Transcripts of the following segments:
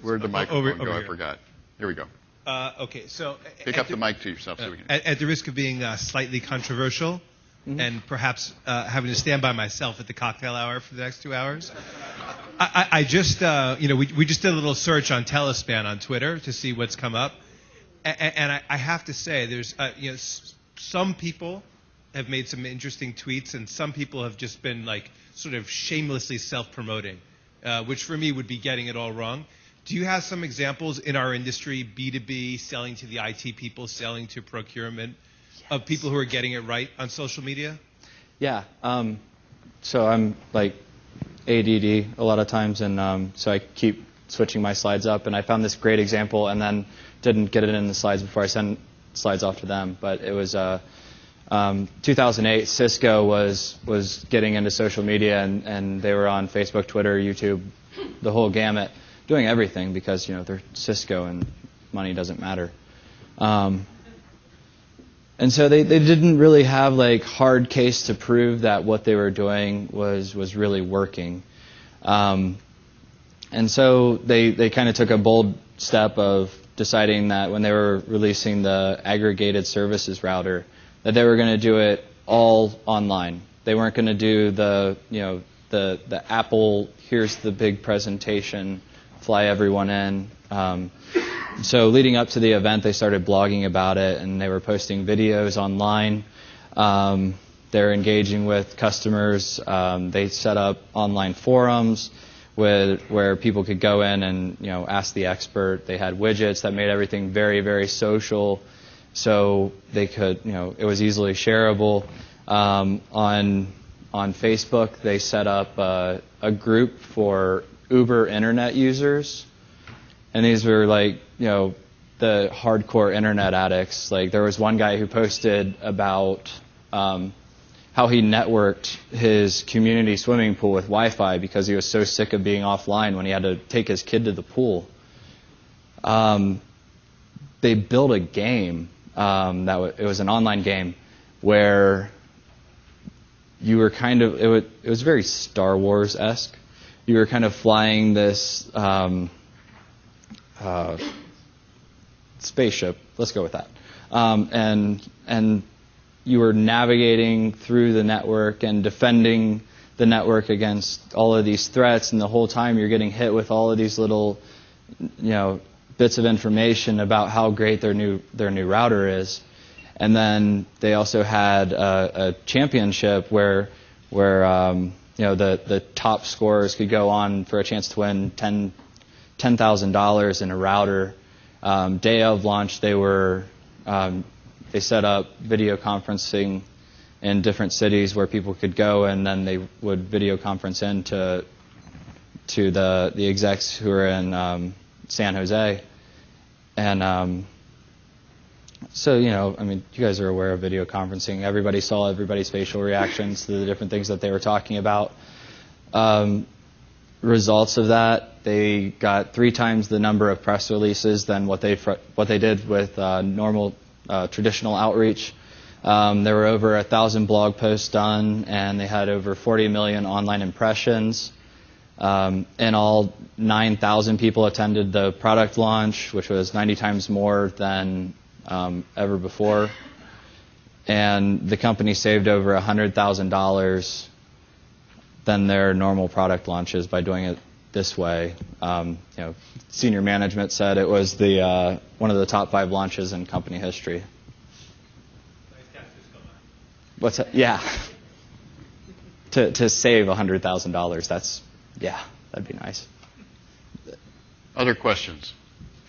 Where'd the microphone go? Over I forgot. Here we go. Okay, so Pick up the mic to yourself so we can. at the risk of being slightly controversial, and perhaps having to stand by myself at the cocktail hour for the next 2 hours, I just, we just did a little search on TeleSpan on Twitter to see what's come up, and I have to say, there's, some people have made some interesting tweets, and some people have just been like sort of shamelessly self-promoting, which for me would be getting it all wrong. Do you have some examples in our industry, B2B, selling to the IT people, selling to procurement, of people who are getting it right on social media? Yeah. So I'm like ADD a lot of times, and so I keep switching my slides up. And I found this great example, and then didn't get it in the slides before I sent slides off to them. But it was 2008. Cisco was getting into social media, and they were on Facebook, Twitter, YouTube, the whole gamut, doing everything because they're Cisco and money doesn't matter. And so they didn't really have like hard case to prove that what they were doing was really working. And so they kind of took a bold step of deciding that when they were releasing the aggregated services router, that they were going to do it all online. They weren't going to do the Apple, here's the big presentation, fly everyone in. So leading up to the event, they started blogging about it, and they were posting videos online. They're engaging with customers. They set up online forums where people could go in and ask the expert. They had widgets that made everything very, very social, so they could it was easily shareable. On Facebook, they set up a group for Uber internet users. And these were like, the hardcore internet addicts. Like there was one guy who posted about how he networked his community swimming pool with Wi-Fi because he was so sick of being offline when he had to take his kid to the pool. They built a game, it was an online game where you were kind of, it was very Star Wars-esque. You were kind of flying this spaceship, let's go with that, and you were navigating through the network and defending the network against all of these threats, and the whole time you're getting hit with all of these little bits of information about how great their new router is. And then they also had a championship where the top scorers could go on for a chance to win $10,000 in a router. Day of launch, they set up video conferencing in different cities where people could go, and then they would video conference in to the execs who are in San Jose. And so, you guys are aware of video conferencing. Everybody saw everybody's facial reactions to the different things that they were talking about. Results of that, they got 3 times the number of press releases than what they did with normal traditional outreach. There were over 1,000 blog posts done, and they had over 40 million online impressions. In all, 9,000 people attended the product launch, which was 90 times more than ever before. And the company saved over $100,000 than their normal product launches by doing it this way. Senior management said it was one of the top 5 launches in company history. What's that? Yeah. To save $100,000, that'd be nice. Other questions?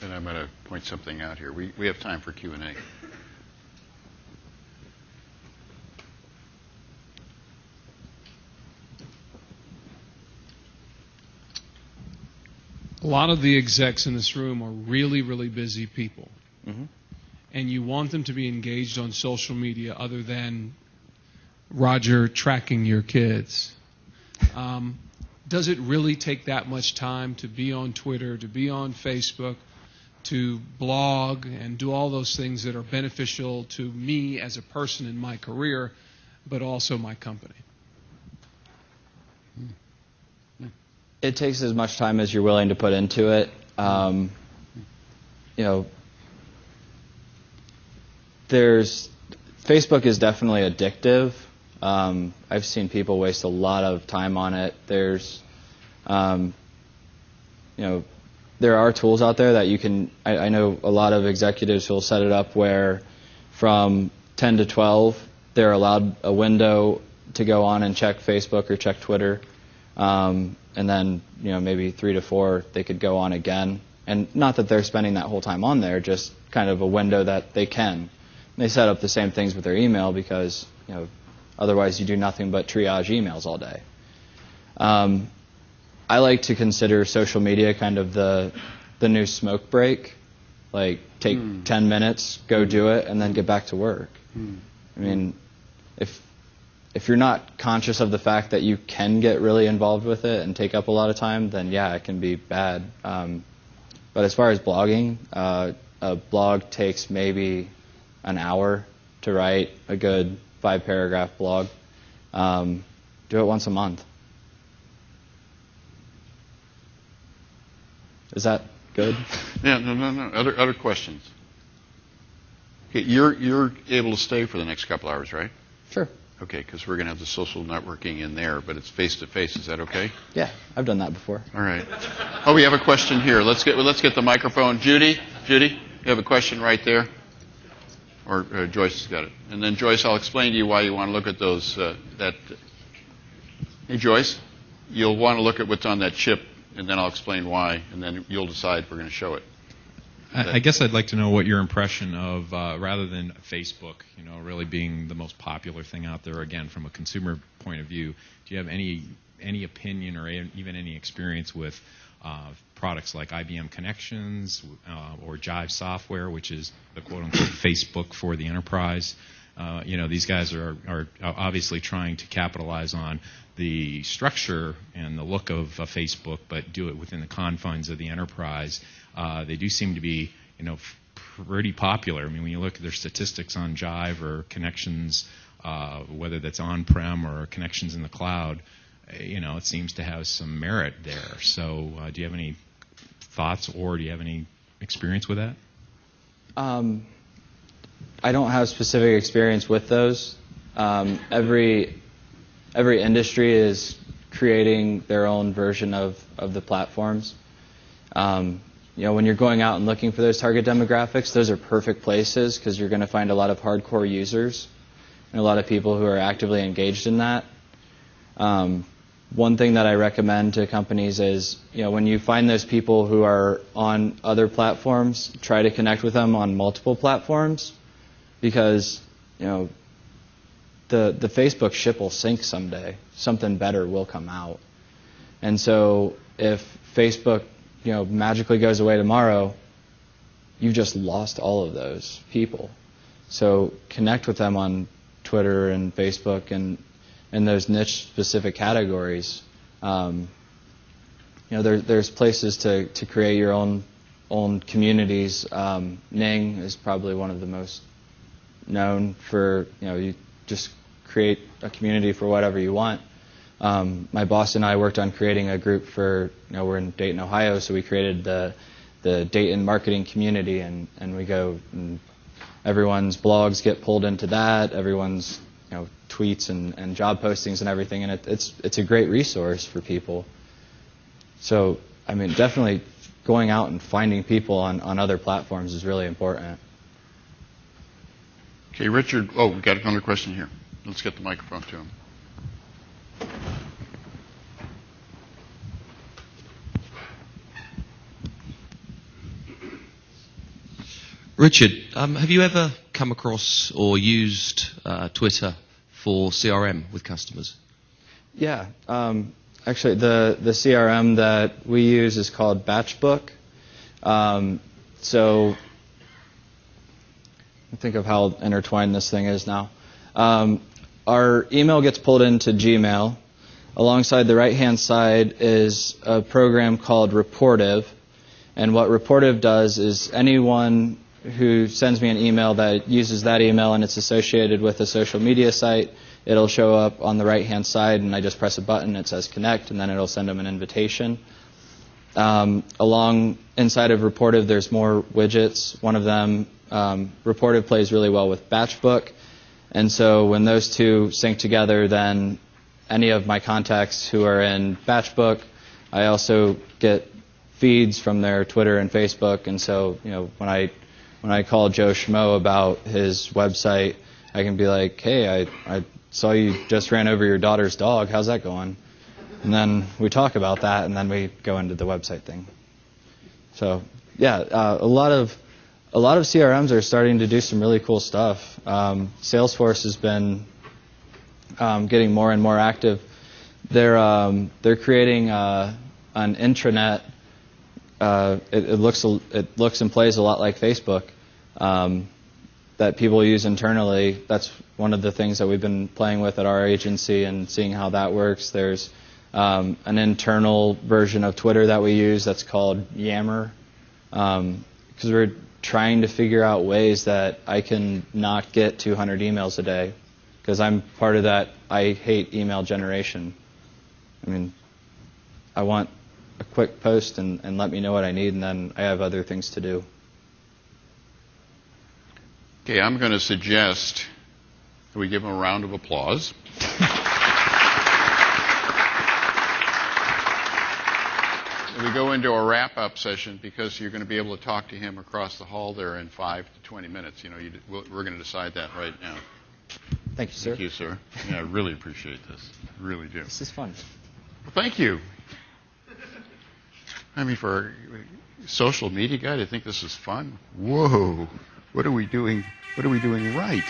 And I'm going to point something out here. We have time for Q&A. A lot of the execs in this room are really, really busy people. Mm-hmm. And you want them to be engaged on social media other than Roger tracking your kids. Does it really take that much time to be on Twitter, to be on Facebook, to blog and do all those things that are beneficial to me as a person in my career, but also my company? It takes as much time as you're willing to put into it. You know, Facebook is definitely addictive. I've seen people waste a lot of time on it. You know, there are tools out there that you can. I know a lot of executives will set it up where from 10 to 12 they're allowed a window to go on and check Facebook or check Twitter, and then maybe 3 to 4 they could go on again. And not that they're spending that whole time on there, just kind of a window that they can. And they set up the same things with their email because otherwise you do nothing but triage emails all day. I like to consider social media kind of the new smoke break. Like take 10 minutes, go do it, and then get back to work. I mean, if you're not conscious of the fact that you can get really involved with it and take up a lot of time, then yeah, it can be bad. But as far as blogging, a blog takes maybe an hour to write a good 5-paragraph blog. Do it once a month. Is that good? Yeah, no. Other questions? Okay, you're able to stay for the next couple hours, right? Sure. Okay, because we're going to have the social networking in there, but it's face-to-face. Is that okay? Yeah, I've done that before. All right. Oh, we have a question here. Let's get the microphone. Judy, you have a question right there? Or Joyce has got it. And then, Joyce, I'll explain to you why you want to look at those. Hey, Joyce, you'll want to look at what's on that chip, and then I'll explain why, and then you'll decide if we're going to show it. I guess I'd like to know what your impression of, rather than Facebook, really being the most popular thing out there, again, from a consumer point of view, do you have any opinion or even any experience with products like IBM Connections or Jive Software, which is the quote-unquote Facebook for the enterprise? These guys are obviously trying to capitalize on the structure and the look of Facebook, but do it within the confines of the enterprise. They do seem to be, pretty popular. I mean, when you look at their statistics on Jive or Connections, whether that's on-prem or Connections in the cloud, it seems to have some merit there. So do you have any thoughts or do you have any experience with that? I don't have specific experience with those. Every industry is creating their own version of the platforms. When you're going out and looking for those target demographics, those are perfect places because you're going to find a lot of hardcore users and a lot of people who are actively engaged in that. One thing that I recommend to companies is, when you find those people who are on other platforms, try to connect with them on multiple platforms because, the Facebook ship will sink someday. Something better will come out. And so if Facebook, magically goes away tomorrow, you've just lost all of those people. So connect with them on Twitter and Facebook and in those niche specific categories. There's places to create your own communities. Ning is probably one of the most known for, you just create a community for whatever you want. My boss and I worked on creating a group for, we're in Dayton, Ohio, so we created the Dayton marketing community, and we go, and everyone's blogs get pulled into that, everyone's tweets and job postings and everything, and it's a great resource for people. So, I mean, definitely going out and finding people on other platforms is really important. Okay, Richard. Oh, we got another question here. Let's get the microphone to him. Richard, have you ever come across or used Twitter for CRM with customers? Yeah. Actually, the CRM that we use is called Batchbook. So think of how intertwined this thing is now. Our email gets pulled into Gmail. Alongside the right-hand side is a program called Reportive. And what Reportive does is anyone who sends me an email that uses that email and it's associated with a social media site, it'll show up on the right-hand side, and I just press a button, it says connect, and then it'll send them an invitation. Along inside of Reportive, there's more widgets. One of them, Reportive plays really well with Batchbook. And so when those two sync together, then any of my contacts who are in Batchbook, I also get feeds from their Twitter and Facebook. And so, when I call Joe Schmo about his website, I can be like, hey, I saw you just ran over your daughter's dog. How's that going? And then we talk about that, and then we go into the website thing. So, yeah, a lot of CRMs are starting to do some really cool stuff. Salesforce has been getting more and more active. They're creating an intranet. It looks and plays a lot like Facebook that people use internally. That's one of the things that we've been playing with at our agency and seeing how that works. There's an internal version of Twitter that we use that's called Yammer, because we're trying to figure out ways that I can not get 200 emails a day, because I'm part of that I hate email generation. I mean, I want a quick post and let me know what I need, and then I have other things to do. Okay, I'm going to suggest that we give him a round of applause. We go into a wrap-up session because you're going to be able to talk to him across the hall there in 5 to 20 minutes. We're going to decide that right now. Thank you, sir. Thank you, sir. Yeah, I really appreciate this. I really do. This is fun. Well, thank you. I mean, for a social media guy to think this is fun, whoa! What are we doing? What are we doing right?